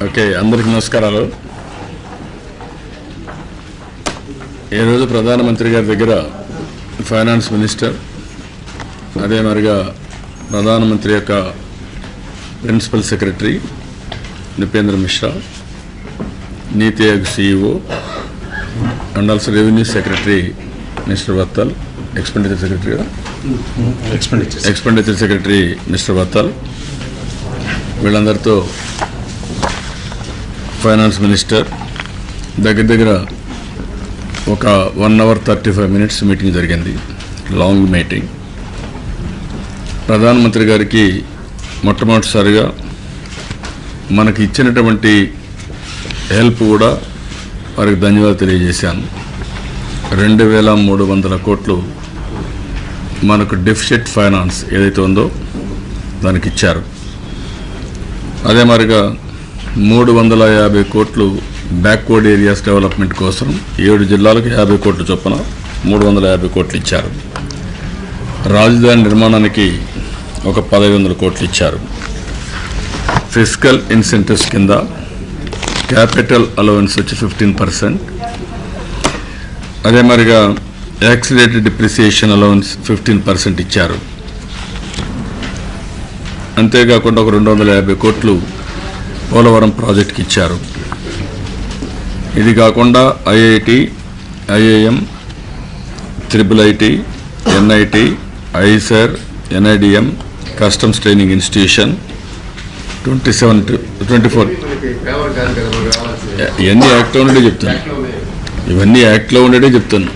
Okay, అందరికీ నమస్కారాలు. ఈరోజు ప్రధానమంత్రి గారి దగ్గర ఫైనాన్స్ మినిస్టర్, అదే మరిగా ప్రధానమంత్రి యొక్క principal secretary Nripendra Mishra, Niti Aayog CEO and also revenue secretary mister Vattal, expenditure secretary mister Vattal, వీళ్ళందరితో ఫైనాన్స్ మినిస్టర్ దగ్గర ఒక 1 hour 35 minutes మీటింగ్ జరిగింది. Long meeting. ప్రధానమంత్రి గారికి మొట్టమొదటిసారిగా మనకి ఇచ్చినటువంటి హెల్ప్ కూడా వారికి ధన్యవాదాలు తెలియజేశాను. 2300 కోట్లు మనకు డెఫిసిట్ ఫైనాన్స్ ఏదైతే ఉందో దానికి ఇచ్చారు. అదే మరిగా 350 కోట్లు బ్యాక్వర్డ్ ఏరియాస్ డెవలప్మెంట్ కోసం 7 జిల్లాలకు 50 కోట్ల చొప్పున 350 కోట్లు ఇచ్చారు. రాజధాని నిర్మాణానికి ఒక 1500 కోట్లు ఇచ్చారు. ఫిస్కల్ ఇన్సెంటివ్స్ కింద క్యాపిటల్ అలవెన్స్ వచ్చి 15%, అదే మరిగా యాక్సిలేటెడ్ డిప్రిసియేషన్ అలవెన్స్ 15% ఇచ్చారు. అంతేకాకుండా ఒక 250 కోట్లు పోలవరం ప్రాజెక్టుకి ఇచ్చారు. ఇది కాకుండా IIT, IIM, IIIT, NIT, ISER, NIDM, customs training institution 24 ఇవన్నీ యాక్ట్లో ఉండేదే చెప్తాను. ఇవన్నీ యాక్ట్లో ఉండేదే చెప్తాను.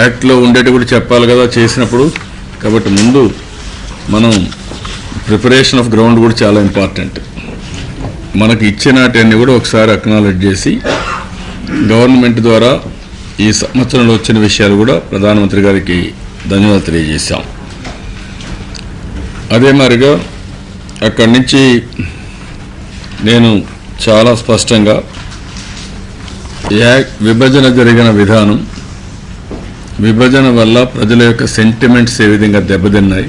యాక్ట్లో ఉండేటి కూడా చెప్పాలి కదా చేసినప్పుడు. కాబట్టి ముందు మనం ప్రిపరేషన్ ఆఫ్ గ్రౌండ్ కూడా చాలా ఇంపార్టెంట్. మనకి ఇచ్చినటన్నీ కూడా ఒకసారి అక్నాలెడ్జ్ చేసి గవర్నమెంట్ ద్వారా ఈ సంవత్సరంలో వచ్చిన విషయాలు కూడా ప్రధానమంత్రి గారికి ధన్యవాదాలు తెలియజేశాం. అదే మాదిరిగా అక్కడి నుంచి నేను చాలా స్పష్టంగా విభజన జరిగిన విధానం, విభజన వల్ల ప్రజల యొక్క సెంటిమెంట్స్ ఏ విధంగా దెబ్బతిన్నాయి,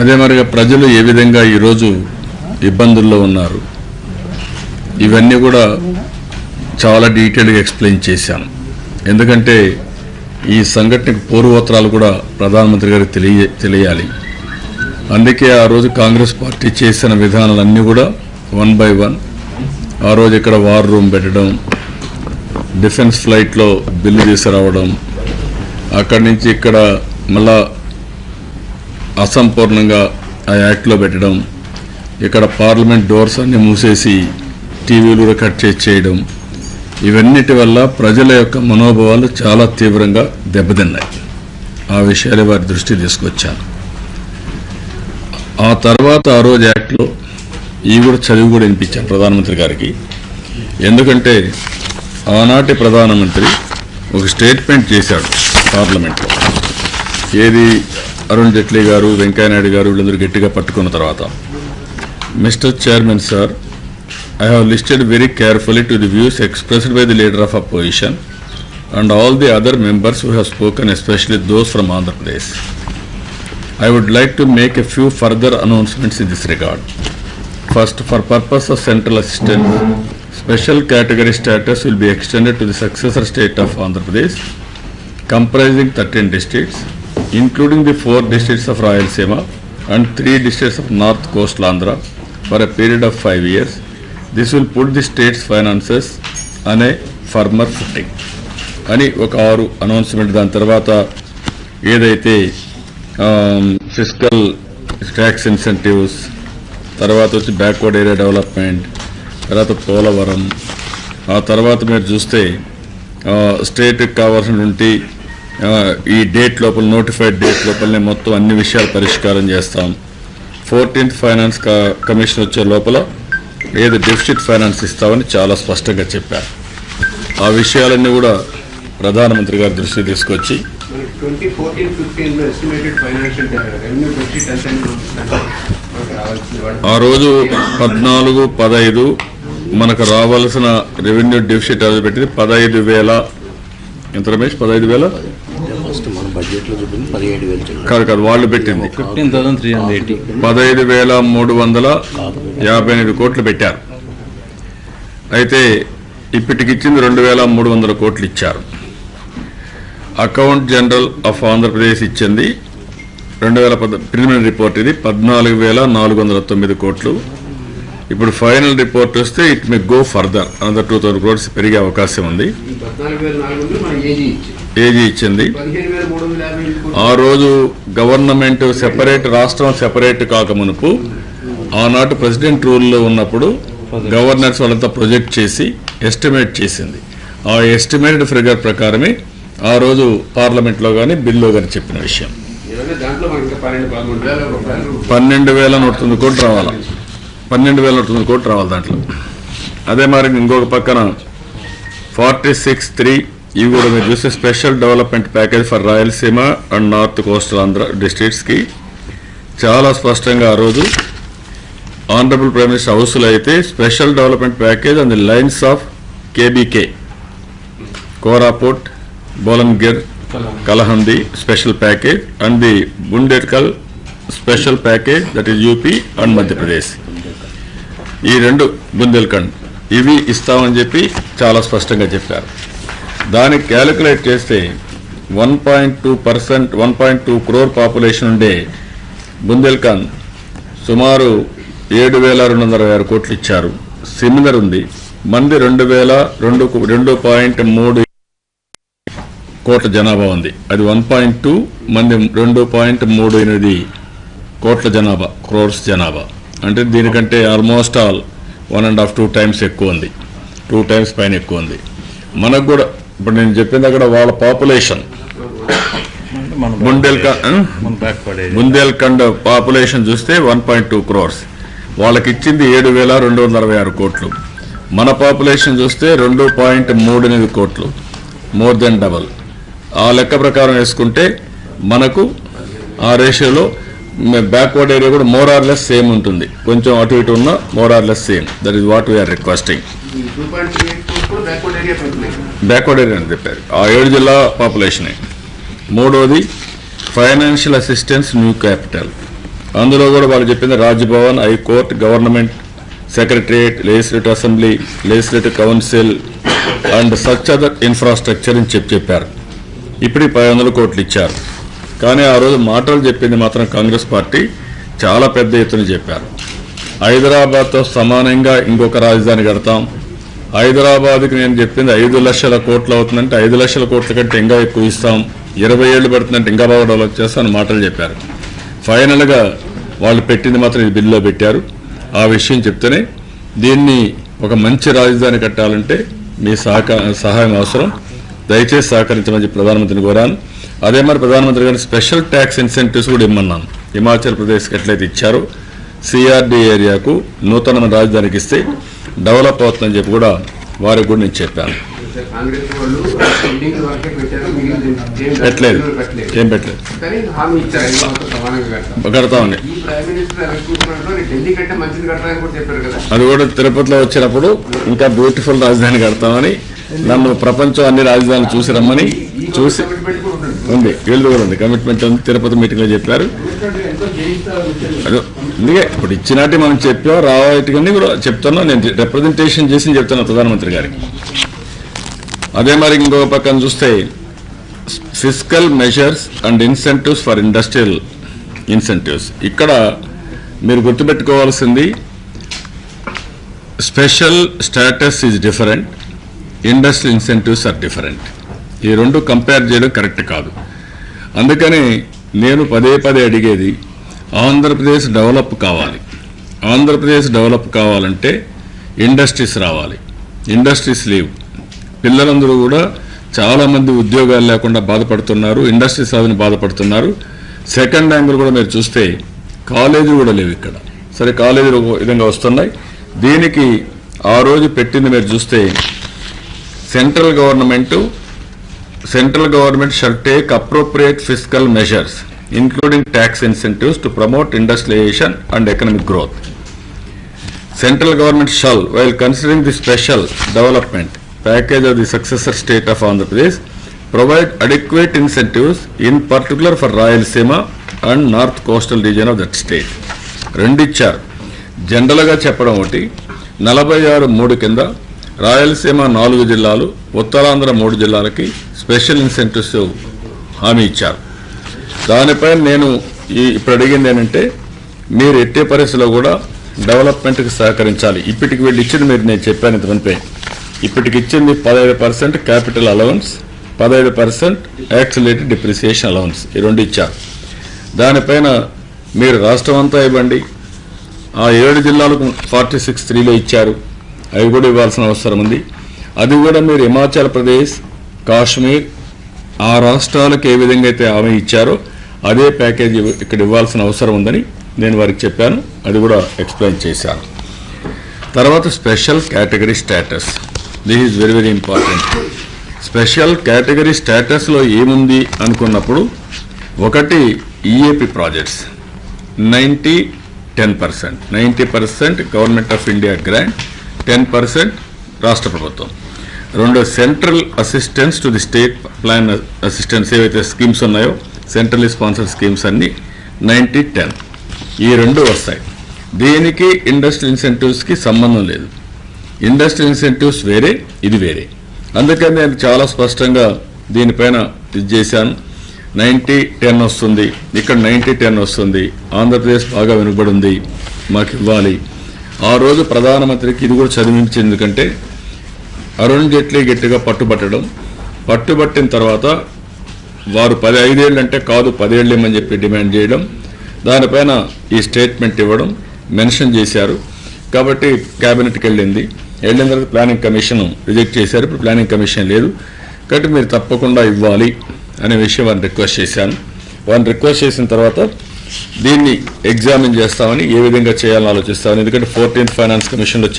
అదే మరిగా ప్రజలు ఏ విధంగా ఈరోజు ఇబ్బందుల్లో ఉన్నారు, ఇవన్నీ కూడా చాలా డీటెయిల్గా ఎక్స్ప్లెయిన్ చేశాను. ఎందుకంటే ఈ సంఘటనకు పూర్వోత్తరాలు కూడా ప్రధానమంత్రి గారికి తెలియాలి. అందుకే ఆ రోజు కాంగ్రెస్ పార్టీ చేసిన విధానాలన్నీ కూడా 1 by 1 ఆ రోజు ఇక్కడ వార్ రూమ్ పెట్టడం, డిఫెన్స్ ఫ్లైట్లో బిల్లు తీసుకురావడం, అక్కడి నుంచి ఇక్కడ మళ్ళా అసంపూర్ణంగా ఆ యాక్ట్లో పెట్టడం, ఇక్కడ పార్లమెంట్ డోర్స్ అన్ని మూసేసి టీవీలు కూడా కట్ చేయడం, ఇవన్నిటి వల్ల ప్రజల యొక్క మనోభావాలు చాలా తీవ్రంగా దెబ్బతిన్నాయి. ఆ విషయాలే వారి దృష్టి తీసుకొచ్చాను. ఆ తర్వాత ఆ రోజు యాక్ట్లో ఇవి కూడా చదివి కూడా వినిపించాను ప్రధానమంత్రి గారికి. ఎందుకంటే ఆనాటి ప్రధానమంత్రి ఒక స్టేట్మెంట్ చేశాడు పార్లమెంట్లో. ఏది అరుణ్ జైట్లీ గారు, వెంకయ్యనాయుడు గారు వీళ్ళందరూ గట్టిగా పట్టుకున్న తర్వాత, mister chairman sir, I have listened very carefully to the views expressed by the leader of opposition and all the other members who have spoken, especially those from Andhra Pradesh. I would like to make a few further announcements in this regard. First, for purpose of central assistance, special category status will be extended to the successor state of Andhra Pradesh, comprising 13 districts, including the 4 districts of Rayalaseema and 3 districts of North Coastal Andhra, for a period of 5 years. This will put the state's finances on a firmer footing. అని ఒక 6 announcement. దాని తర్వాత ఏదైతే fiscal tax incentives, తర్వాత వచ్చి backward area development, తర్వాత పోలవరం, ఆ తర్వాత మీరు చూస్తే స్టేట్కి కావాల్సినటువంటి ఈ డేట్ లోపల, నోటిఫైడ్ డేట్ లోపలనే మొత్తం అన్ని విషయాలు పరిష్కారం చేస్తాం. 14th ఫైనాన్స్ కమిషన్ వచ్చే లోపల ఏది డెఫిసిట్ ఫైనాన్స్ ఇస్తామని చాలా స్పష్టంగా చెప్పారు. ఆ విషయాలన్నీ కూడా ప్రధానమంత్రి గారి దృష్టికి తీసుకొచ్చి ఆ రోజు 14-15 మనకు రావాల్సిన రెవెన్యూ డెఫిసిట్ అది పెట్టింది 15,000. ఎంత రమేష్? 15,000 కాదు వాళ్ళు పెట్టింది 15,358 కోట్లు పెట్టారు. అయితే ఇప్పటికి ఇచ్చింది 2,300 కోట్లు ఇచ్చారు. అకౌంట్ జనరల్ ఆఫ్ ఆంధ్రప్రదేశ్ ఇచ్చింది 2010 ప్రిలిమినరీ రిపోర్ట్, ఇది 14,409 కోట్లు. ఇప్పుడు ఫైనల్ రిపోర్ట్ వస్తే it may go further another 2,000 crores పెరిగే అవకాశం ఉంది. ఏజీ ఇచ్చింది. ఆ రోజు గవర్నమెంట్ సెపరేట్, రాష్ట్రం సెపరేట్ కాకమునుపు ఆనాటి ప్రెసిడెంట్ రూల్లో ఉన్నప్పుడు గవర్నర్స్ వాళ్ళంతా ప్రొజెక్ట్ చేసి ఎస్టిమేట్ చేసింది. ఆ ఎస్టిమేటెడ్ ఫిగర్ ప్రకారమే ఆ రోజు పార్లమెంట్లో కానీ బిల్లో కానీ చెప్పిన విషయం. 12,109 కోట్లు రావాలి. 12,109 కోట్లు రావాలి దాంట్లో. అదే మరి ఇంకొక పక్కన 46(3) ఇవి కూడా మీరు చూస్తే special development package for Rayalaseema and north coastal Andhra డిస్ట్రిక్ట్స్కి చాలా స్పష్టంగా ఆ రోజు ఆనరబుల్ ప్రైమ్ మినిస్టర్ హౌస్లో అయితే special development package on the lines of KBK, Koraput, బోలన్గిర్, కలహంది special package and the బుండేర్కల్ special package, that is UP and Madhya Pradesh. ఈ 2 బుందేల్ఖండ్ ఇవి ఇస్తామని చెప్పి చాలా స్పష్టంగా చెప్పారు. దానికి క్యాలిక్యులేట్ చేస్తే 1.2%, 1.2 crore పాపులేషన్ ఉండే బుందేల్ఖండ్ సుమారు 7,260 కోట్లు ఇచ్చారు. సిమిలర్ ఉంది మంది 2,203 కోట్ల జనాభా ఉంది. అది 1.2 మంది 2.38 కోట్ల జనాభా, క్రోర్స్ జనాభా. అంటే దీనికంటే ఆల్మోస్ట్ ఆల్ 1.5-2 times ఎక్కువ ఉంది, 2 times పైన ఎక్కువ ఉంది. మనకు కూడా ఇప్పుడు నేను చెప్పింది అక్కడ వాళ్ళ పాపులేషన్ బుందేల్ఖండ్ పాపులేషన్ చూస్తే 1.2 crores, వాళ్ళకి ఇచ్చింది 7,266 కోట్లు. మన పాపులేషన్ చూస్తే 2.38 కోట్లు, మోర్ దెన్ డబల్. ఆ లెక్క ప్రకారం వేసుకుంటే మనకు ఆ రేషియోలో బ్యాక్వర్డ్ ఏరియా కూడా మోర్ ఆర్ లెస్ సేమ్ ఉంటుంది. కొంచెం అటు ఇటు ఉన్న more or less same. That is what we are requesting. Backward area అని చెప్పారు. ఆ 7 జిల్లా పాపులేషనే. మూడోది ఫైనాన్షియల్ అసిస్టెన్స్ న్యూ క్యాపిటల్. అందులో కూడా వాళ్ళు చెప్పింది Raj Bhavan, high court, government secretariat, legislative assembly, legislative council and such other infrastructure అని చెప్పారు. ఇప్పుడు 500 కోట్లు ఇచ్చారు. కానీ ఆ రోజు మాటలు చెప్పింది మాత్రం కాంగ్రెస్ పార్టీ చాలా పెద్ద ఎత్తున చెప్పారు. హైదరాబాద్తో సమానంగా ఇంకొక రాజధాని కడతాం. హైదరాబాద్కి నేను చెప్పింది 5 లక్షల కోట్లు అవుతుందంటే 5 లక్షల కోట్ల కంటే ఇంకా ఎక్కువ ఇస్తాం, 20 ఏళ్ళు పడుతుందంటే ఇంకా బాగా డెవలప్ చేస్తామని మాటలు చెప్పారు. ఫైనల్గా వాళ్ళు పెట్టింది మాత్రం ఇది బిల్లులో పెట్టారు. ఆ విషయం చెప్తేనే దీన్ని ఒక మంచి రాజధాని కట్టాలంటే మీ సహాయం అవసరం. దయచేసి సహకరించమని ప్రధానమంత్రిని కోరాను. అదే మరి ప్రధానమంత్రి గారిని స్పెషల్ ట్యాక్స్ ఇన్సెంటివ్స్ కూడా ఇమ్మన్నాను. హిమాచల్ ప్రదేశ్కి ఎట్లయితే ఇచ్చారో సిఆర్డి ఏరియాకు నూతన రాజధానికి ఇస్తే డెవలప్ అవుతుందని చెప్పి కూడా వారికి కూడా నేను చెప్పాను. పెట్టలేదు, ఏం పెట్టలేదు, కడతామని. అది కూడా తిరుపతిలో వచ్చినప్పుడు ఇంకా బ్యూటిఫుల్ రాజధాని కడతామని నన్ను ప్రపంచం అన్ని రాజధానులు చూసి రమ్మని చూసి ఉంది, వీళ్ళు కూడా ఉంది, కమిట్మెంట్ ఉంది. తిరుపతి మీటింగ్లో చెప్పారు. అందుకే ఇప్పుడు ఇచ్చినట్టు మనం చెప్పాం, రావాటికన్నీ కూడా చెప్తున్నా. నేను రిప్రజెంటేషన్ చేసి చెప్తున్నా ప్రధానమంత్రి గారికి. అదే మరి ఇంకొక పక్కన చూస్తే fiscal measures and incentives for industrial incentives. ఇక్కడ మీరు గుర్తుపెట్టుకోవాల్సింది special status is different, industrial incentives are different. ఈ రెండు కంపేర్ చేయడం కరెక్ట్ కాదు. అందుకని నేను పదే అడిగేది ఆంధ్రప్రదేశ్ డెవలప్ కావాలి. ఆంధ్రప్రదేశ్ డెవలప్ కావాలంటే ఇండస్ట్రీస్ రావాలి. ఇండస్ట్రీస్ లేవు. పిల్లలందరూ కూడా చాలామంది ఉద్యోగాలు లేకుండా బాధపడుతున్నారు, ఇండస్ట్రీస్ రాదని బాధపడుతున్నారు. సెకండ్ యాంగిల్ కూడా మీరు చూస్తే కాలేజీలు కూడా లేవు ఇక్కడ. సరే కాలేజీలు ఒక విధంగా వస్తున్నాయి, దీనికి ఆ రోజు పెట్టింది మీరు చూస్తే central government shall take appropriate fiscal measures including tax incentives to promote industrialization and economic growth. Central government shall, while considering the special development package of the successor state of Andhra Pradesh, provide adequate incentives in particular for Rayalaseema and north coastal region of that state. రెండిచ్చారు. జనరల్గా చెప్పడం ఒకటి 46(3) కింద రాయలసీమ 4 జిల్లాలు, ఉత్తరాంధ్ర 3 జిల్లాలకి special incentives హామీ ఇచ్చారు. దానిపైన నేను ఇప్పుడు అడిగింది ఏంటంటే మీరు ఎట్టే పరిస్థితిలో కూడా డెవలప్మెంట్కి సహకరించాలి. ఇప్పటికి వీళ్ళు ఇచ్చింది మీరు నేను చెప్పాను ఇంతమంది ఇప్పటికి ఇచ్చింది 15% capital allowance, 15% accelerated depreciation allowance, ఈ 2 ఇచ్చారు. దానిపైన మీరు రాష్ట్రం అంతా ఇవ్వండి. ఆ 7 జిల్లాలకు 46(3)లో ఇచ్చారు, అవి కూడా ఇవ్వాల్సిన అవసరం ఉంది. అది కూడా మీరు హిమాచల్ ప్రదేశ్, కాశ్మీర్ ఆ రాష్ట్రాలకు ఏ విధంగా అయితే హామీ ఇచ్చారో అదే ప్యాకేజీ ఇక్కడ ఇవ్వాల్సిన అవసరం ఉందని నేను వారికి చెప్పాను. అది కూడా ఎక్స్ప్లెయిన్ చేశాను. తర్వాత special category status, this is very very important. Special category స్టేటస్లో ఏముంది అనుకున్నప్పుడు ఒకటి EAP projects 90% 90% government of India grant, 10% రాష్ట్ర ప్రభుత్వం. 2 central assistance to the state plan assistance ఏవైతే స్కీమ్స్ ఉన్నాయో సెంట్రల్లీ స్పాన్సర్డ్ స్కీమ్స్ అన్ని 90-10 ఈ 2 వస్తాయి. దీనికి ఇండస్ట్రియల్ ఇన్సెంటివ్స్కి సంబంధం లేదు. ఇండస్ట్రియల్ ఇన్సెంటివ్స్ వేరే, ఇది వేరే. అందుకని నేను చాలా స్పష్టంగా దీనిపైన ఇది చేశాను. 90-10 వస్తుంది, ఇక్కడ 90-10 వస్తుంది. ఆంధ్రప్రదేశ్ బాగా వెనుకబడి ఉంది, మాకు ఇవ్వాలి. ఆ రోజు ప్రధానమంత్రికి ఇది కూడా చదివించింది. ఎందుకంటే అరుణ్ జైట్లీ గట్టిగా పట్టుబట్టిన తర్వాత వారు 15 ఏళ్ళు అంటే కాదు 10 ఏళ్ళు ఏమని చెప్పి డిమాండ్ చేయడం, దానిపైన ఈ స్టేట్మెంట్ ఇవ్వడం మెన్షన్ చేశారు. కాబట్టి క్యాబినెట్కి వెళ్ళిన తర్వాత ప్లానింగ్ కమిషన్ రిజెక్ట్ చేశారు. ఇప్పుడు ప్లానింగ్ కమిషన్ లేదు, కాబట్టి మీరు తప్పకుండా ఇవ్వాలి అనే విషయం వారిని రిక్వెస్ట్ చేశాను. వారిని రిక్వెస్ట్ చేసిన తర్వాత దీన్ని ఎగ్జామిన్ చేస్తామని, ఏ విధంగా చేయాలని ఆలోచిస్తామని. ఎందుకంటే 14th ఫైనాన్స్ కమిషన్లో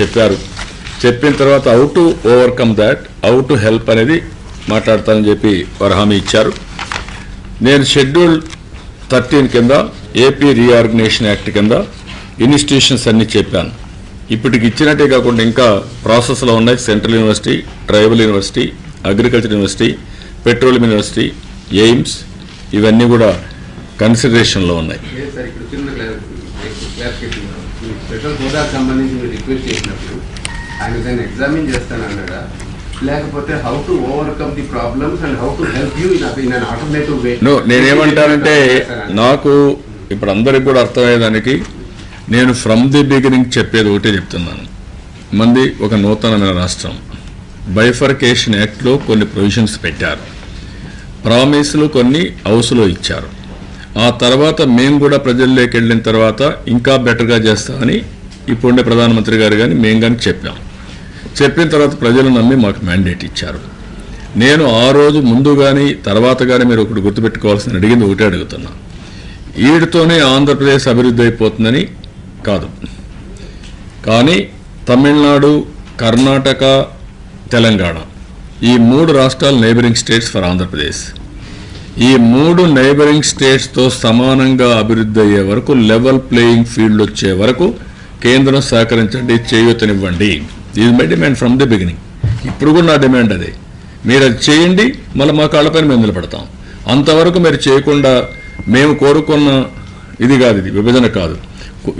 చెప్పిన తర్వాత how to overcome that, how to help అనేది మాట్లాడతానని చెప్పి వారు హామీ ఇచ్చారు. నేను షెడ్యూల్ 13 కింద ఏపీ రీఆర్గనైజేషన్ యాక్ట్ కింద ఇన్స్టిట్యూషన్స్ అన్ని చెప్పాను. ఇప్పటికి ఇచ్చినట్టే కాకుండా ఇంకా ప్రాసెస్లో ఉన్నాయి. Central university, tribal university, agriculture university, petroleum university, AIIMS, ఇవన్నీ కూడా కన్సిడరేషన్లో ఉన్నాయి. లేకపోతే how to overcome the problems and how to help you in an alternative way. నేనేమంటానంటే నాకు ఇప్పుడు అందరికి కూడా అర్థమయ్యేదానికి నేను ఫ్రమ్ ది బిగినింగ్ చెప్పేది ఒకటే చెప్తున్నాను. మంది ఒక నూతనమైన రాష్ట్రం, బైఫర్కేషన్ యాక్ట్లో కొన్ని ప్రొవిజన్స్ పెట్టారు, ప్రామిస్లు కొన్ని హౌస్లో ఇచ్చారు. ఆ తర్వాత మేము కూడా ప్రజల్లోకి వెళ్ళిన తర్వాత ఇంకా బెటర్గా చేస్తామని ఇప్పుడుండే ప్రధానమంత్రి గారు కానీ మేము కానీ చెప్పిన తర్వాత ప్రజలు నమ్మి మాకు మ్యాండేట్ ఇచ్చారు. నేను ఆ రోజు ముందు కానీ తర్వాత కానీ మీరు ఒకటి గుర్తుపెట్టుకోవాల్సిన అడిగింది ఒకటే అడుగుతున్నా, వీటితోనే ఆంధ్రప్రదేశ్ అభివృద్ధి అయిపోతుందని కాదు. కానీ తమిళనాడు, కర్ణాటక, తెలంగాణ ఈ 3 రాష్ట్రాలు నైబరింగ్ స్టేట్స్ ఫర్ ఆంధ్రప్రదేశ్. ఈ 3 నైబరింగ్ స్టేట్స్తో సమానంగా అభివృద్ధి అయ్యే వరకు, లెవెల్ ప్లేయింగ్ ఫీల్డ్ వచ్చే వరకు కేంద్రం సహకరించండి, చేయూతనివ్వండి. ఇది my demand from the beginning. ఇప్పుడు కూడా నా డిమాండ్ అదే. మీరు అది చేయండి, మళ్ళీ మా కాళ్ళపైన మేము నిలబడతాం. అంతవరకు మీరు చేయకుండా మేము కోరుకున్న ఇది కాదు, ఇది విభజన కాదు.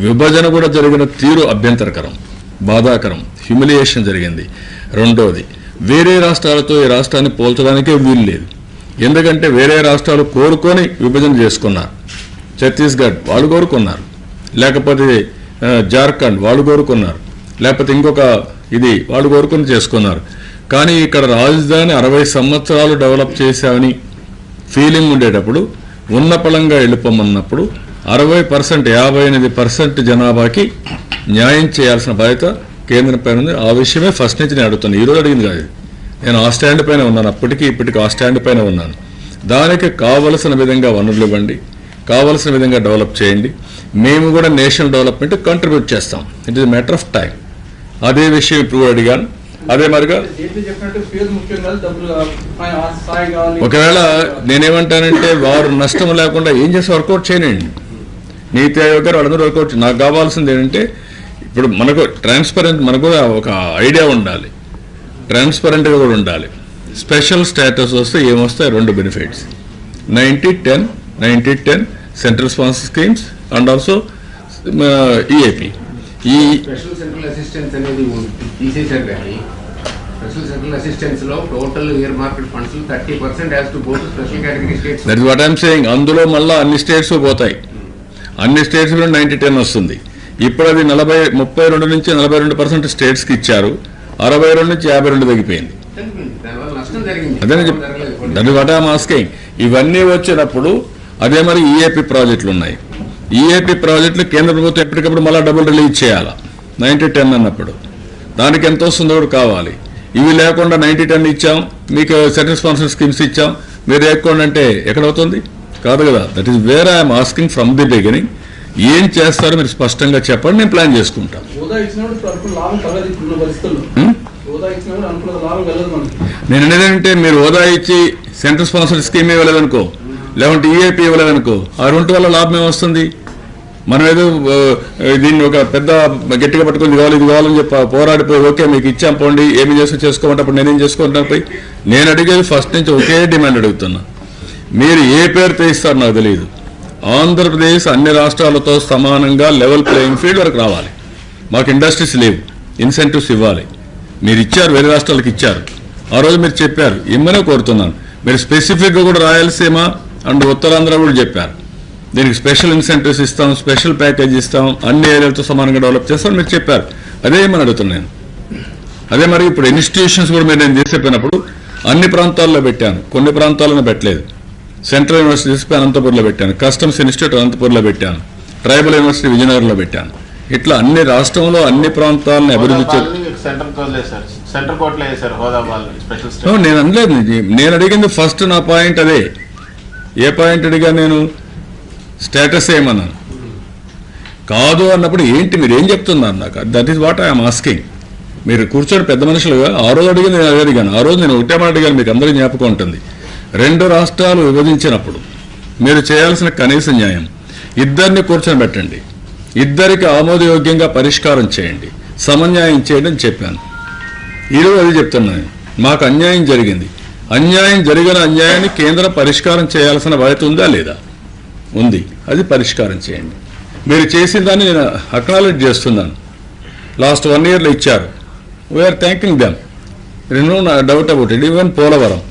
విభజన కూడా జరిగిన తీరు అభ్యంతరకరం, బాధాకరం, హ్యూమిలియేషన్ జరిగింది. రెండోది, వేరే రాష్ట్రాలతో ఈ రాష్ట్రాన్ని పోల్చడానికే వీలు లేదు. ఎందుకంటే వేరే రాష్ట్రాలు కోరుకొని విభజన చేసుకున్నారు. ఛత్తీస్గఢ్ వాళ్ళు కోరుకున్నారు, లేకపోతే జార్ఖండ్ వాళ్ళు కోరుకున్నారు, లేకపోతే ఇంకొక ఇది వాళ్ళు కోరుకుని చేసుకున్నారు. కానీ ఇక్కడ రాజధాని 60 సంవత్సరాలు డెవలప్ చేశామని ఫీలింగ్ ఉండేటప్పుడు, ఉన్న పళంగా వెళ్ళిపోమన్నప్పుడు 60% 58% జనాభాకి న్యాయం చేయాల్సిన బాధ్యత కేంద్రం పైన ఉంది. ఆ విషయమే ఫస్ట్ నుంచి నేను అడుగుతాను. ఈరోజు అడిగింది కాదు, నేను ఆ స్టాండ్ పైన ఉన్నాను, ఇప్పటికీ ఆ స్టాండ్ పైన ఉన్నాను. దానికి కావలసిన విధంగా వనరులు ఇవ్వండి, కావలసిన విధంగా డెవలప్ చేయండి. మేము కూడా నేషనల్ డెవలప్మెంట్ కంట్రిబ్యూట్ చేస్తాం. It is matter of time. అదే విషయం ఇప్పుడు కూడా అడిగాను. అదే మరిగా ఒకవేళ నేనేమంటానంటే వారు నష్టం లేకుండా ఏం చేసి వర్కౌట్ చేయనండి. నీతి ఆయోగ్ గారు వాళ్ళందరూ వర్కౌట్. నాకు కావాల్సింది ఏంటంటే ఇప్పుడు మనకు ట్రాన్స్పరెంట్, మనకు కూడా ఒక ఐడియా ఉండాలి, ట్రాన్స్పరెంట్గా కూడా ఉండాలి. స్పెషల్ స్టేటస్ వస్తే ఏమొస్తాయి? 2 benefits, 90-10 central sponsor schemes and also EAP. ఈ స్పెషల్ సెంట్రల్ అసిస్టెన్స్ అనేది తీసేశారు కానీ స్పెషల్ సెంట్రల్ అసిస్టెన్స్ లో total year market funds 30% has to go to special category states. That is what I'm saying. అందులో మళ్ళీ అన్ని స్టేట్స్ పోతాయి, అన్ని స్టేట్స్ లో 90-10 వస్తుంది. ఇప్పుడు అది 32 నుంచి 42% స్టేట్స్కి ఇచ్చారు, 62 నుంచి 52 తగ్గిపోయింది. అదే that is what I'm asking. ఇవన్నీ వచ్చినప్పుడు అదే మరి ఈఏపీ ప్రాజెక్టులు ఉన్నాయి. ఈఏపీ ప్రాజెక్టులు కేంద్ర ప్రభుత్వం ఎప్పటికప్పుడు మళ్ళీ డబ్బులు రిలీజ్ చేయాలా 90-10 అన్నప్పుడు. దానికి ఎంత వస్తుందో కూడా కావాలి. ఇవి లేకుండా 90-10 ఇచ్చాం, మీకు సెంట్రల్ స్పాన్సర్ స్కీమ్స్ ఇచ్చాం, మీరు ఎక్కువ అంటే ఎక్కడవుతుంది? కాదు కదా. That is where I'm asking from the beginning. ఏం చేస్తారో మీరు స్పష్టంగా చెప్పండి, నేను ప్లాన్ చేసుకుంటాను. నేను అనేదంటే మీరు హోదా ఇచ్చి సెంట్రల్ స్పాన్సర్ స్కీమ్ ఇవ్వలేదనుకో, లేకుంటే ఈఏపీ ఇవ్వలేదనుకో, ఆ 2 వల్ల లాభం ఏమొస్తుంది? మనం ఏదో దీన్ని ఒక పెద్ద గట్టిగా పట్టుకుని ఇది కావాలని చెప్పి పోరాడిపోయి ఓకే మీకు ఇచ్చాం పోండి, ఏమి చేసుకోమంటే అప్పుడు నేనేం చేసుకుంటాను పోయి. నేను అడిగేది ఫస్ట్ నుంచి ఒకే డిమాండ్ అడుగుతున్నా. మీరు ఏ పేరుతో ఇస్తారో నాకు తెలియదు. ఆంధ్రప్రదేశ్ అన్ని రాష్ట్రాలతో సమానంగా లెవెల్ ప్లేయింగ్ ఫీల్డ్ వరకు రావాలి. మాకు ఇండస్ట్రీస్ లేవు, ఇన్సెంటివ్స్ ఇవ్వాలి. మీరు ఇచ్చారు, వేరే రాష్ట్రాలకు ఇచ్చారు. ఆ రోజు మీరు చెప్పారు, ఇమ్మనే కోరుతున్నాను. మీరు స్పెసిఫిక్గా కూడా రాయలసీమ అండ్ ఉత్తరాంధ్ర కూడా చెప్పారు, దీనికి స్పెషల్ ఇన్సెంటివ్స్ ఇస్తాం, స్పెషల్ ప్యాకేజ్ ఇస్తాం, అన్ని ఏరియాలతో సమానంగా డెవలప్ చేస్తామని మీరు చెప్పారు. అదే ఏమని అడుగుతున్నాను. అదే మరి ఇప్పుడు ఇన్స్టిట్యూషన్స్ కూడా మీరు నేను చెప్పినప్పుడు అన్ని ప్రాంతాల్లో పెట్టాను, కొన్ని ప్రాంతాలను పెట్టలేదు. సెంట్రల్ యూనివర్సిటీ తీసుకుని అనంతపూర్లో పెట్టాను, కస్టమ్స్ ఇన్స్టిట్యూట్ అనంతపూర్లో పెట్టాను, ట్రైబల్ యూనివర్సిటీ విజయనగరంలో పెట్టాను. ఇట్లా అన్ని రాష్ట్రంలో అన్ని ప్రాంతాలను అభివృద్ధి నేను అనలేదు. నేను అడిగింది ఫస్ట్ నా పాయింట్ అదే. ఏ పాయింట్ అడిగా నేను? స్టేటస్ ఏమన్నాను కాదు అన్నప్పుడు ఏంటి మీరు ఏం చెప్తున్నారు నాకు? That is what I'm asking. మీరు కూర్చొని పెద్ద మనుషులుగా ఆ రోజు అడిగింది నేను అడిగాను. ఆ రోజు నేను ఒకటే మాట అడిగాను, మీకు అందరికీ జ్ఞాపకం ఉంటుంది. 2 రాష్ట్రాలు విభజించినప్పుడు మీరు చేయాల్సిన కనీస న్యాయం ఇద్దరిని కూర్చొని పెట్టండి, ఇద్దరికి ఆమోదయోగ్యంగా పరిష్కారం చేయండి, సమన్యాయం చేయండి అని చెప్పాను. ఈరోజు అది చెప్తున్నాను. మాకు అన్యాయం జరిగింది, జరిగిన అన్యాయాన్ని కేంద్రం పరిష్కారం చేయాల్సిన బాధ్యత ఉందా లేదా? ఉంది. అది పరిష్కారం చేయండి. మీరు చేసిన దాన్ని నేను అక్నాలెడ్జ్ చేస్తున్నాను. లాస్ట్ 1 yearలో ఇచ్చారు. We are thanking them, no doubt about it. Even Polavaram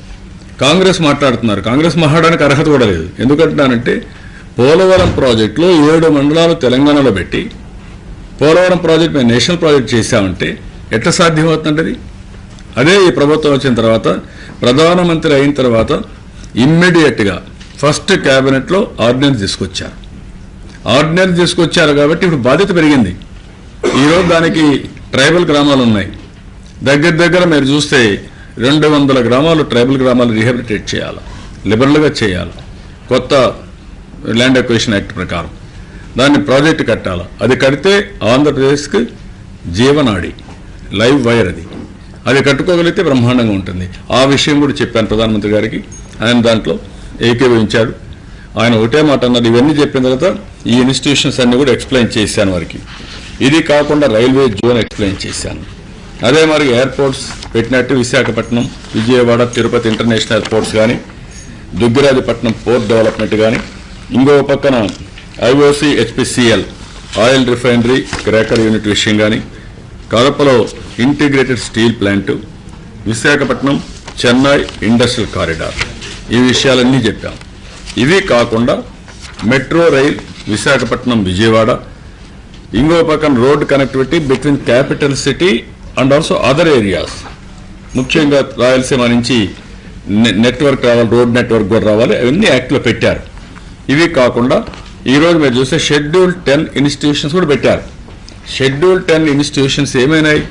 Congress మాట్లాడుతున్నారు, కాంగ్రెస్ మాట్లాడడానికి అర్హత కూడా లేదు. ఎందుకంటున్నానంటే పోలవరం ప్రాజెక్టులో 7 మండలాలు తెలంగాణలో పెట్టి పోలవరం ప్రాజెక్ట్ మేము నేషనల్ ప్రాజెక్ట్ చేశామంటే ఎట్లా సాధ్యమవుతుందండి? అదే ఈ ప్రభుత్వం వచ్చిన తర్వాత, ప్రధానమంత్రి అయిన తర్వాత ఇమ్మీడియట్గా ఫస్ట్ క్యాబినెట్లో ఆర్డినెన్స్ తీసుకొచ్చారు కాబట్టి ఇప్పుడు బాధ్యత పెరిగింది. ఈరోజు దానికి ట్రైబల్ గ్రామాలు ఉన్నాయి. దగ్గర మీరు చూస్తే 200 గ్రామాలు ట్రైబల్ గ్రామాలు రీహాబిలిటేట్ చేయాలి, లిబరల్గా చేయాలి. కొత్త ల్యాండ్ అక్విజిషన్ యాక్ట్ ప్రకారం దాన్ని ప్రాజెక్టు కట్టాలి. అది కడితే ఆంధ్రప్రదేశ్కి జీవనాడి, లైవ్ వైర్. అది కట్టుకోగలిగితే బ్రహ్మాండంగా ఉంటుంది. ఆ విషయం కూడా చెప్పాను ప్రధానమంత్రి గారికి. ఆయన దాంట్లో ఏకీభవించారు. ఆయన ఒకటే మాట అన్నారు. ఇవన్నీ చెప్పిన తర్వాత ఈ ఇన్స్టిట్యూషన్స్ అన్ని కూడా ఎక్స్ప్లెయిన్ చేశాను వారికి. ఇది కాకుండా రైల్వే జోన్ ఎక్స్ప్లెయిన్ చేశాను. అదే మరి ఎయిర్పోర్ట్స్ పెట్టినట్టు విశాఖపట్నం, విజయవాడ, తిరుపతి ఇంటర్నేషనల్ ఎయిర్పోర్ట్స్ కానీ, దుగ్గిరాజపట్నం పోర్ట్ డెవలప్మెంట్ కానీ, ఇంకో పక్కన IOC HPCL oil refinery cracker unit విషయం కానీ, కడపలో integrated steel plant, Visakhapatnam Chennai industrial corridor, ఈ విషయాలన్నీ చెప్పాం. ఇవి కాకుండా మెట్రో రైల్ విశాఖపట్నం విజయవాడ, ఇంకో పక్కన road connectivity between capital city and also other areas, ముఖ్యంగా రాయలసీమ నుంచి నెట్వర్క్ రావాలి, రోడ్ నెట్వర్క్ కూడా రావాలి. అవన్నీ యాక్ట్లో పెట్టారు. ఇవి కాకుండా ఈరోజు మీరు చూస్తే షెడ్యూల్ 10 ఇన్స్టిట్యూషన్స్ కూడా పెట్టారు. షెడ్యూల్ 10 ఇన్స్టిట్యూషన్స్ ఏమైనాయి?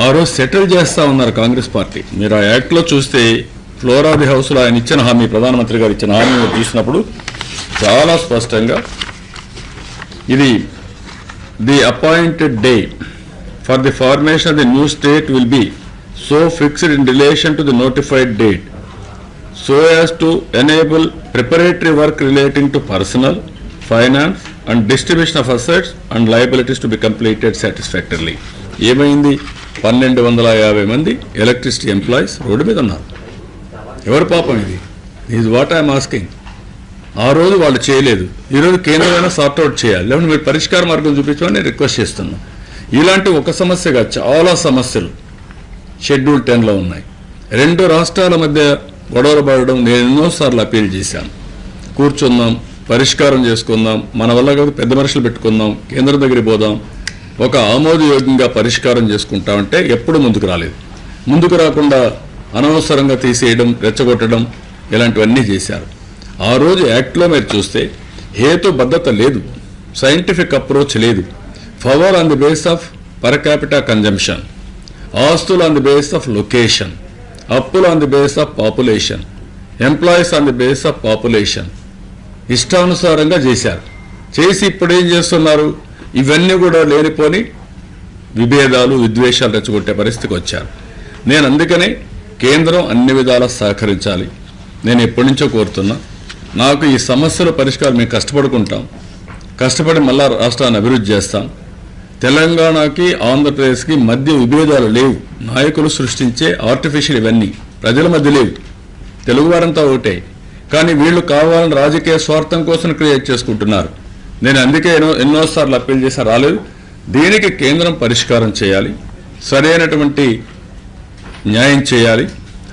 ఆ రోజు సెటిల్ చేస్తూ ఉన్నారు కాంగ్రెస్ పార్టీ. మీరు ఆ యాక్ట్లో చూస్తే ఫ్లోర్ ఆఫ్ ది హౌస్లో ఆయన ఇచ్చిన హామీ, ప్రధానమంత్రి గారు ఇచ్చిన హామీ చూసినప్పుడు చాలా స్పష్టంగా ఇది the appointed day for the formation of the new state will be so fixed in relation to the notified date so as to enable preparatory work relating to personnel, finance and distribution of assets and liabilities to be completed satisfactorily. ఏమైంది? 1250 మంది electricity employees road మీద ఉన్నారు. ఎవరు పాపం ఇది? Is what I'm asking. ఆ రోజు వాళ్ళు చేయలేదు, ఈరోజు కేంద్రమైనా సార్ట్అవుట్ చేయాలి, లేకుంటే మీరు పరిష్కార మార్గం చూపించమని నేను రిక్వెస్ట్ చేస్తున్నాను. ఇలాంటి ఒక సమస్యగా చాలా సమస్యలు షెడ్యూల్ 10లో ఉన్నాయి. 2 రాష్ట్రాల మధ్య గొడవలు పడడం నేను ఎన్నోసార్లు అపీల్ చేశాను. కూర్చుందాం, పరిష్కారం చేసుకుందాం, మన వల్ల కాదు పెద్ద మనుషులు పెట్టుకుందాం, కేంద్రం దగ్గరికి పోదాం, ఒక ఆమోదయోగ్యంగా పరిష్కారం చేసుకుంటామంటే ఎప్పుడు ముందుకు రాలేదు. ముందుకు రాకుండా అనవసరంగా తీసేయడం, రెచ్చగొట్టడం ఇలాంటివన్నీ చేశారు. ఆ రోజు యాక్ట్లో మీరు చూస్తే హేతుబద్ధత లేదు, సైంటిఫిక్ అప్రోచ్ లేదు. Power on the base of per capita consumption, ఆస్తులు on the base of location, అప్పులు on the base of population, employees on the base of population ఇష్టానుసారంగా చేశారు. చేసి ఇప్పుడు ఏం చేస్తున్నారు? ఇవన్నీ కూడా లేనిపోని విభేదాలు, విద్వేషాలు రెచ్చగొట్టే పరిస్థితికి వచ్చారు. నేను అందుకనే కేంద్రం అన్ని విధాలా సహకరించాలి. నేను ఎప్పటి నుంచో కోరుతున్నా, నాకు ఈ సమస్యల పరిష్కారం మేము కష్టపడుకుంటాం, కష్టపడి మళ్ళా రాష్ట్రాన్ని అభివృద్ధి చేస్తాం. తెలంగాణకి ఆంధ్రప్రదేశ్కి మధ్య విభేదాలు లేవు, నాయకులు సృష్టించే ఆర్టిఫిషియల్ ఇవన్నీ ప్రజల మధ్య లేవు, తెలుగువారంతా ఒకటే. కానీ వీళ్ళు కావాలని రాజకీయ స్వార్థం కోసం క్రియేట్ చేసుకుంటున్నారు. నేను అందుకే ఎన్నోసార్లు అప్పీల్ చేసా, రాలేదు. దీనికి కేంద్రం పరిష్కారం చేయాలి, సరైనటువంటి న్యాయం చేయాలి.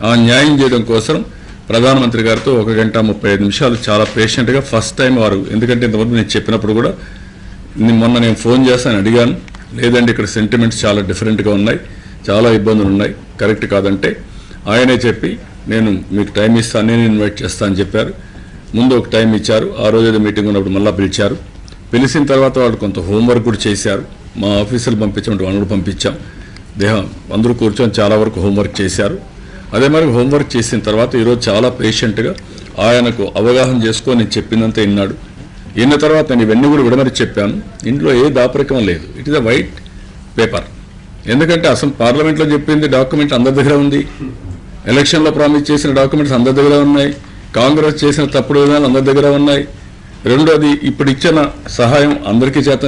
ఆ న్యాయం చేయడం కోసం ప్రధానమంత్రి గారితో 1 గంట 35 నిమిషాలు చాలా పేషెంట్గా ఫస్ట్ టైం వారు, ఎందుకంటే ఇంతవరకు నేను చెప్పినప్పుడు కూడా మొన్న నేను ఫోన్ చేస్తాను, అడిగాను, లేదండి ఇక్కడ సెంటిమెంట్స్ చాలా డిఫరెంట్గా ఉన్నాయి, చాలా ఇబ్బందులు ఉన్నాయి, కరెక్ట్ కాదంటే ఆయనే చెప్పి నేను మీకు టైం ఇస్తాను, నేను ఇన్వైట్ చేస్తాను అని చెప్పారు. ముందు ఒక టైం ఇచ్చారు, ఆ రోజు ఏదో మీటింగ్ ఉన్నప్పుడు మళ్ళీ పిలిచారు. పిలిచిన తర్వాత వాళ్ళు కొంత హోంవర్క్ కూడా చేశారు. మా ఆఫీసులు పంపించామంటే వాళ్ళు కూడా పంపించాం. అందరూ కూర్చొని చాలా వరకు హోంవర్క్ చేశారు. అదే మరి హోంవర్క్ చేసిన తర్వాత ఈరోజు చాలా పేషెంట్గా ఆయనకు అవగాహన చేసుకొని నేను చెప్పినంత విన్నాడు. విన్న తర్వాత నేను ఇవన్నీ కూడా విడమరి చెప్పాను. ఇంట్లో ఏ దాపరికం లేదు, it is a white paper. ఎందుకంటే అసలు పార్లమెంట్లో చెప్పింది డాక్యుమెంట్ అందరి దగ్గర ఉంది, ఎలక్షన్లో ప్రామిస్ చేసిన డాక్యుమెంట్స్ అందరి దగ్గర ఉన్నాయి, కాంగ్రెస్ చేసిన తప్పుడు విధానాలు అందరి దగ్గర ఉన్నాయి. రెండోది ఇప్పుడు ఇచ్చిన సహాయం అందరికీ చేత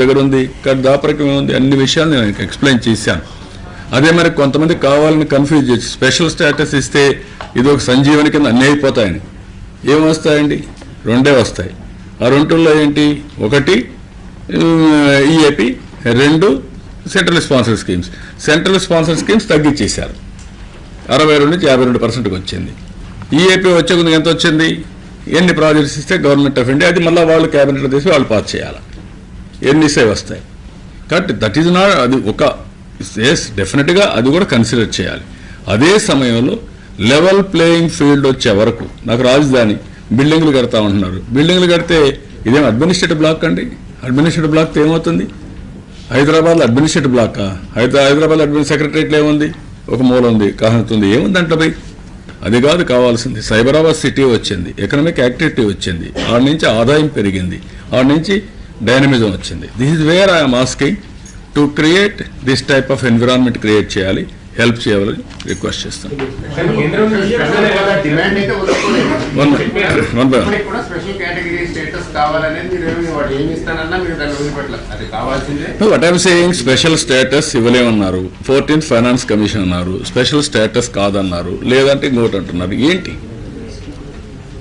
దగ్గర ఉంది, కానీ దాపరికం ఉంది. అన్ని విషయాలు నేను ఎక్స్ప్లెయిన్ చేశాను. అదే మరి కొంతమంది కావాలని కన్ఫ్యూజ్ చేసి స్పెషల్ స్టేటస్ ఇస్తే ఇది ఒక సంజీవని కింద అన్నీ అయిపోతాయని. ఏమొస్తాయండి? 2 వస్తాయి. ఆ 2లో ఏంటి? 1 EAP, 2 central sponsor schemes. Central sponsor schemes తగ్గించేశారు, 62 నుంచి 52% వచ్చింది. ఈఏపీ వచ్చే కొద్దిగా ఎంత వచ్చింది? ఎన్ని ప్రాజెక్ట్స్ ఇస్తే గవర్నమెంట్ ఆఫ్ ఇండియా, అది మళ్ళీ వాళ్ళు క్యాబినెట్లో తీసి వాళ్ళు పాస్ చేయాలి, ఎన్ని సేవ్ వస్తాయి. కాబట్టి దట్ ఈజ్ నాట్, అది ఒక డెఫినెట్గా అది కూడా కన్సిడర్ చేయాలి. అదే సమయంలో లెవెల్ ప్లేయింగ్ ఫీల్డ్ వచ్చే వరకు నాకు రాజధాని బిల్డింగ్లు కడతా ఉంటున్నారు. బిల్డింగ్లు కడితే ఇదేం అడ్మినిస్ట్రేటివ్ బ్లాక్ అండి? అడ్మినిస్ట్రేటివ్ బ్లాక్తో ఏమవుతుంది? హైదరాబాద్లో అడ్మినిస్ట్రేటివ్ బ్లాకా? హైదరాబాద్ సెక్రటరియట్లో ఏముంది? ఒక మూల ఉంది, కాహనతుంది, ఏముంది అంటే భయ్? అది కాదు కావాల్సింది. సైబరాబాద్ సిటీ వచ్చింది, ఎకనామిక్ యాక్టివిటీ వచ్చింది, ఆడ నుంచి ఆదాయం పెరిగింది, ఆడ నుంచి డైనమిజం వచ్చింది. This is where I'm asking to create this type of environment create చేయాలి, హెల్ప్ చేయాలని రిక్వెస్ట్ చేస్తాను. What I'm saying, special status ఇవ్వలేమన్నారు, 14th ఫైనాన్స్ కమిషన్ అన్నారు, స్పెషల్ స్టేటస్ కాదన్నారు, లేదంటే ఇంకోటి అంటున్నారు. ఏంటి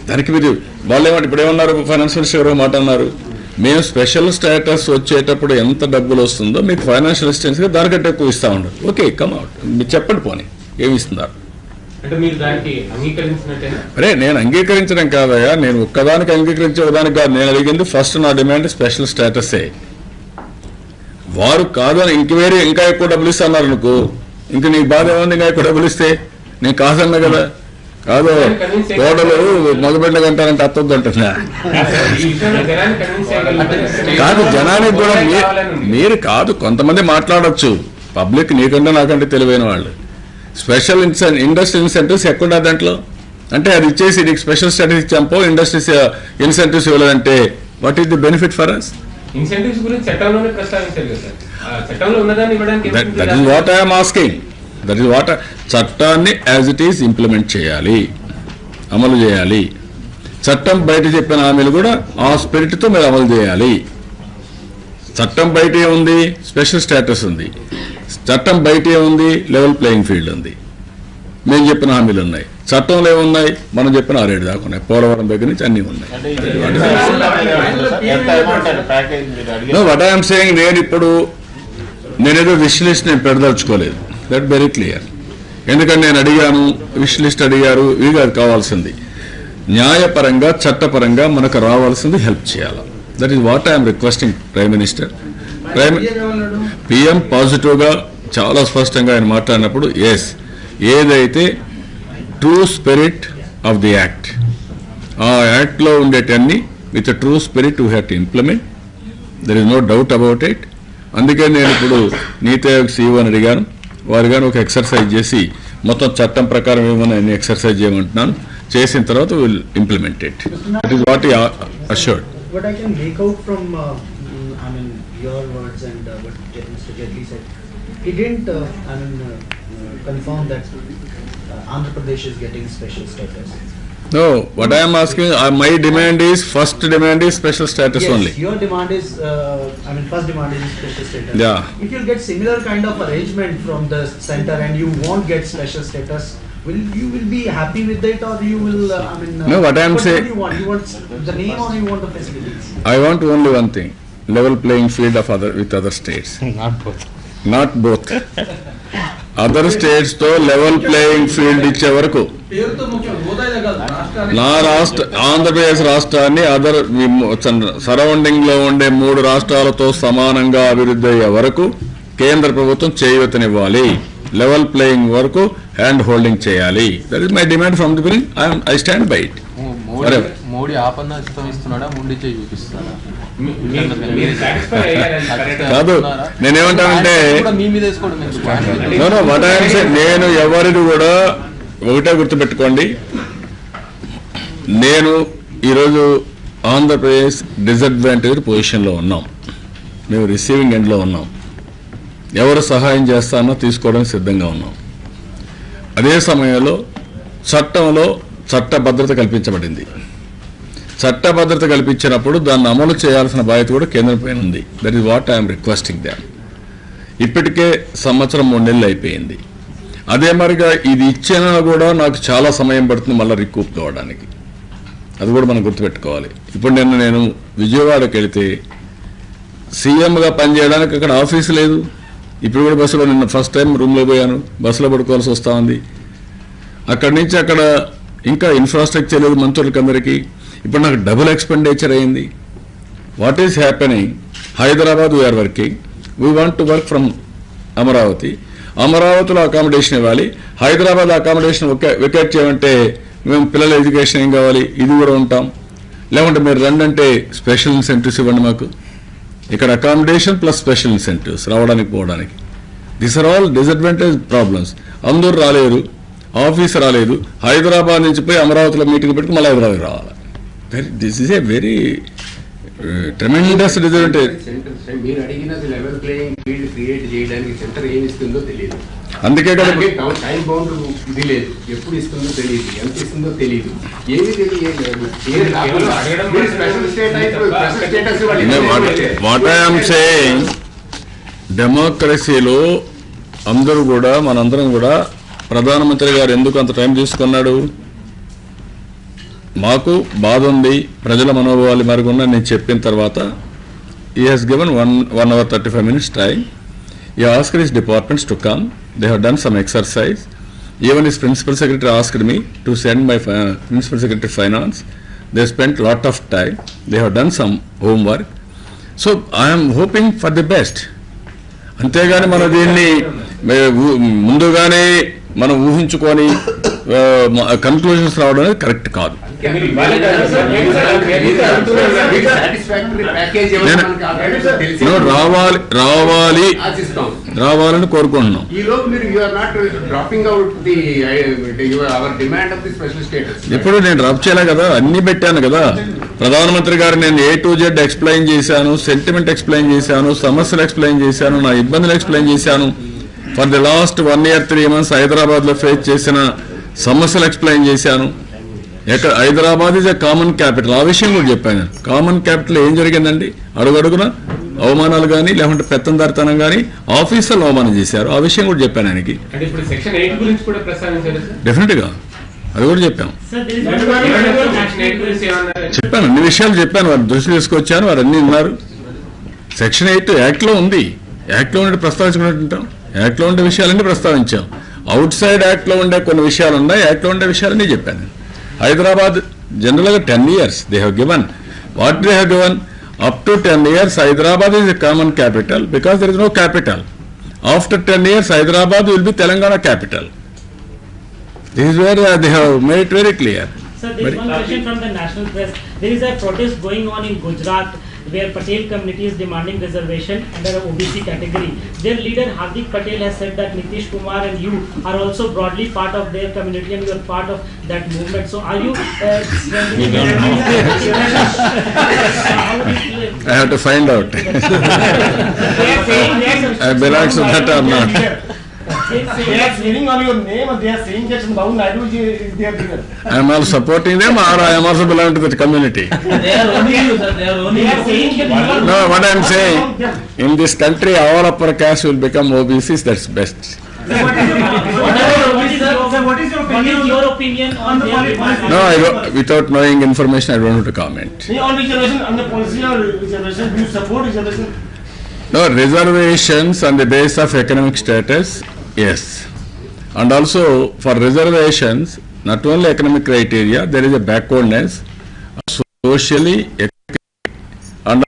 దానికి? మీరు వాళ్ళు ఏమంటే ఇప్పుడు ఏమన్నారు? ఫైనాన్స్ మినిస్టర్ మాట అన్నారు, మేము స్పెషల్ స్టేటస్ వచ్చేటప్పుడు ఎంత డబ్బులు వస్తుందో మీకు ఫైనాన్షియల్ అసిస్టెన్స్గా దానికంటే ఎక్కువ ఇస్తా ఉండదు. ఓకే, కమ్అట్, మీరు చెప్పండి పోనీ ఏమి ఇస్తున్నారు? అరే నేను అంగీకరించడం కాదయా, నేను ఒక్కదానికి అంగీకరించే ఒకదానికి కాదు. నేను అడిగింది ఫస్ట్ నా డిమాండ్ స్పెషల్ స్టేటసే. వారు కాదని ఇంకా ఎక్కువ డబ్బులు ఇస్తున్నారు అనుకో, ఇంక నీకు బాధ ఏముంది? ఇంకా ఎక్కువ డబ్బులు ఇస్తే నేను కాదన్నా కదా. కాదు కోడలు మగబిడ్డ కంటారంటే అత్తొద్దు అంటున్నా. కాదు జనానికి కూడా మీరు కాదు, కొంతమంది మాట్లాడచ్చు, పబ్లిక్ నీకంటే నాకంటే తెలివైన వాళ్ళు. స్పెషల్ ఇండస్ట్రీ ఇన్సెంటివ్స్ ఎక్కడ దాంట్లో అంటే అది ఇచ్చేసి నీకు స్పెషల్ స్టేటస్ ఇచ్చాంపో ఇండస్ట్రీస్ ఇన్సెంటివ్స్ ఇవ్వలేదంటే what is the benefit for us? Incentives గురించి చట్టంలోనే ప్రస్తావించారు కదా సార్. చట్టంలో ఉన్నదాన్ని ఇవ్వడానికి that is what I'm asking. That is what చట్టాన్ని యాజ్ ఇట్ ఈస్ ఇంప్లిమెంట్ చేయాలి, అమలు చేయాలి. చట్టం బయట చెప్పిన హామీలు కూడా ఆ స్పిరిట్తో మీరు అమలు చేయాలి. చట్టం బయటే ఉంది, స్పెషల్ స్టేటస్ ఉంది. చట్టం బయటే ఉంది, లెవెల్ ప్లేయింగ్ ఫీల్డ్ ఉంది. మేము చెప్పిన హామీలు ఉన్నాయి. చట్టంలో ఏమున్నాయి? మనం చెప్పిన 6 దాకా ఉన్నాయి. పోలవరం దగ్గర నుంచి అన్నీ ఉన్నాయి. వాట్ ఐఎమ్ సేయింగ్, నేనేదో విష్ లిస్ట్ నేను పెడదలుచుకోలేదు. That very clear. ఎందుకంటే నేను అడిగాను, విష్ లిస్ట్ అడిగారు, ఇవి కాదు కావాల్సింది. న్యాయపరంగా చట్టపరంగా మనకు రావాల్సింది హెల్ప్ చేయాలి. That is what I'm requesting prime minister. PM పాజిటివ్గా చాలా స్పష్టంగా ఆయన మాట్లాడినప్పుడు, ఎస్, ఏదైతే true spirit of the act, ఆ యాక్ట్లో ఉండేటన్ని with true spirit we have to implement. There is no doubt about it. అందుకే నేను ఇప్పుడు నీతి ఆయోగ్ CEO అని అడిగాను. వారు కానీ ఒక ఎక్సర్సైజ్ చేసి మొత్తం చట్టం ప్రకారం ఏమన్నా ఎక్సర్సైజ్ చేయమంటున్నాను. చేసిన తర్వాత will implement it. That is what assured. What I can make out from your words and what Mr. Jaitley said, he didn't confirm that Andhra Pradesh is getting special status. No, what I am asking, my demand is, first demand is special status Yes, only. your demand is, first demand is special status. Yeah. If you get similar kind of arrangement from the center and you won't get special status, you will be happy with it, or you will, No, what I am saying, what do you want? You want the name or you want the facilities? I want only one thing, level playing field of with other states. Not both. Other states తో level playing field ఇచ్చే వరకు నా ఆంధ్రప్రదేశ్ రాష్ట్రాన్ని other surrounding లో ఉండే 3 రాష్ట్రాలతో సమానంగా అభివృద్ధి అయ్యే వరకు కేంద్ర ప్రభుత్వం చేయూతనివ్వాలి. లెవెల్ ప్లేయింగ్ వరకు హ్యాండ్ హోల్డింగ్ చేయాలి. That is my demand from the beginning. I stand by it. Modi ఆపన్న ఇస్తున్నాడా, ముండి చేయి చూపిస్తున్నాడా? కాదు, నేనేమంటానంటే నేను ఎవరిని కూడా ఒకటే గుర్తుపెట్టుకోండి. నేను ఈరోజు ఆంధ్రప్రదేశ్ డిసడ్వాంటేజ్ పొజిషన్లో ఉన్నాం. మేము రిసీవింగ్ ఎండ్లో ఉన్నాం. ఎవరు సహాయం చేస్తానో తీసుకోవడానికి సిద్ధంగా ఉన్నాం. అదే సమయంలో చట్టంలో చట్టభద్రత కల్పించబడింది. చట్టభద్రత కల్పించినప్పుడు దాన్ని అమలు చేయాల్సిన బాధ్యత కూడా కేంద్రం పైన ఉంది. That is what I'm requesting them. ఇప్పటికే 1.5-3 నెలలు అయిపోయింది. అదే మరిగా ఇది ఇచ్చినా కూడా నాకు చాలా సమయం పడుతుంది మళ్ళీ రికూప్ కావడానికి. అది కూడా మనం గుర్తుపెట్టుకోవాలి. ఇప్పుడు నేను విజయవాడకి వెళితే సీఎంగా పనిచేయడానికి అక్కడ ఆఫీసు లేదు. ఇప్పుడు కూడా బస్సులో నిన్న ఫస్ట్ టైం రూమ్లో పోయాను. బస్సులో పడుకోవాల్సి వస్తూ ఉంది. అక్కడి నుంచి అక్కడ ఇంకా ఇన్ఫ్రాస్ట్రక్చర్ లేదు మంత్రులకి అందరికీ. ఇప్పుడు నాకు డబుల్ ఎక్స్పెండిచర్ అయింది. What is happening? Hyderabad we are working. We want to work from Amaravati. అమరావతిలో అకామిడేషన్ ఇవ్వాలి. హైదరాబాద్ అకామిడేషన్ వెకేట్ చేయమంటే మేము పిల్లల ఎడ్యుకేషన్ ఏం కావాలి, ఇది కూడా ఉంటాం. లేకుంటే మీరు రండి స్పెషల్ ఇన్సెంటివ్స్ ఇవ్వండి మాకు. ఇక్కడ అకామిడేషన్ ప్లస్ స్పెషల్ ఇన్సెంటివ్స్ రావడానికి పోవడానికి. This are all disadvantage problems. అందరూ రాలేరు, ఆఫీస్ రాలేదు. హైదరాబాద్ నుంచి పోయి అమరావతిలో మీటింగ్ పెట్టుకుని మళ్ళీ హైదరాబాద్ రావాలి. This is a very tremendous disadvantage. మీరు అడిగినది లెవెల్ ప్లేయింగ్ ఫీల్డ్ క్రియేట్ చేయడానికి సెంటర్ ఏమి ఇస్తుందో తెలియదు. అందుకే కదా టైం బౌండ్ ఇది లేదు. ఎప్పుడు ఇస్తుందో తెలియదు, ఎంత ఇస్తుందో తెలియదు, ఏమీ తెలియదు. వాట్ ఐఎమ్ సేయింగ్, డెమోక్రసీలో అందరూ కూడా మనందరం కూడా ప్రధానమంత్రి గారు ఎందుకు అంత టైం తీసుకున్నాడు? మాకు బాధ ఉంది, ప్రజల మనోభావాలు మరుగున్న నేను చెప్పిన తర్వాత he has given 1 hour 35 minutes time. He asked his departments to come. They have done some exercise. Even his principal secretary asked me to send my principal secretary finance. They spent lot of time. They have done some homework. So I am hoping for the best. అంతేగాని మన దీన్ని ముందుగానే మనం ఊహించుకొని conclusions రావడం అనేది correct కాదు. రావాలని కోరుకుంటున్నాం. ఇప్పుడు నేను డ్రాప్ చేయలే కదా, అన్ని పెట్టాను కదా. ప్రధానమంత్రి గారు నేను A to Z ఎక్స్ప్లెయిన్ చేశాను, సెంటిమెంట్ ఎక్స్ప్లెయిన్ చేశాను, సమస్యలు ఎక్స్ప్లెయిన్ చేశాను, నా ఇబ్బందులు ఎక్స్ప్లెయిన్ చేశాను. For the last 1 year 3 months హైదరాబాద్లో ఫేస్ చేసిన సమస్యలు ఎక్స్ప్లెయిన్ చేశాను. Hyderabad is a common capital, ఆ విషయం కూడా చెప్పాను. కామన్ క్యాపిటల్ ఏం జరిగిందండి? అడుగడుగున అవమానాలు కానీ లేకుంటే పెత్తందారితనం కానీ ఆఫీసర్లు అవమానం చేశారు, ఆ విషయం కూడా చెప్పాను ఆయనకి. డెఫినెట్గా అది కూడా చెప్పాం. చెప్పాను, అన్ని విషయాలు చెప్పాను, వారి దృష్టి తీసుకొచ్చాను, వారు అన్ని ఉన్నారు. సెక్షన్ 8 యాక్ట్లో ఉంది, యాక్ట్లో ఉండే ప్రస్తావించుకున్నట్టుంటాం. యాక్ట్లో ఉండే విషయాలన్నీ ప్రస్తావించాం. అవుట్ సైడ్ యాక్ట్లో ఉండే కొన్ని విషయాలు ఉన్నాయి, యాక్ట్లో ఉండే విషయాలన్నీ చెప్పాను. హైదరాబాద్ జనరల్గా 10 years they have given. What they have given? Up to 10 years Hyderabad is a common capital because there is no capital. After 10 years Hyderabad will be Telangana capital. This is where they have made it very clear. Sir, there is one question from the national press. There is a protest going on in Gujarat where Patel community is demanding reservation under a OBC category. Their leader Hardik Patel has said that Nitish Kumar and you are also broadly part of their community and you are part of that movement. So are you I have to find out. I belong to that or not. They are swearing on your name and they are saying that Babu Naidu is their leader. I am also supporting them or I am also belong to that community. They are owning you, sir. They are owning you. No, what I am saying, in this country all upper caste will become OBCs, that's best. what is your opinion on their demand? No, without knowing information I don't want to comment. On reservation, on the policy of reservation, do you support reservation? No, reservations on the basis of economic status, yes. And also for reservations, not only economic criteria, there is a backwardness, socially, and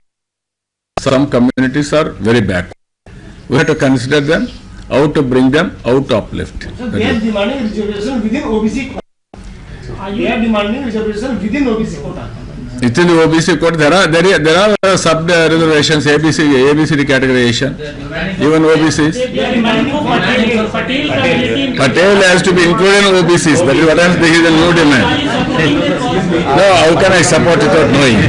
some communities are very backward. We have to consider them, how to bring them out to uplift. So they are demanding reservation within OBC quota. They are demanding reservation within OBC quota. Within the OBC code, there are sub reservations, ABCD categorization, even OBCs. Patel has to be included in OBCs, but what else? This is a new demand. No, how can I support without knowing?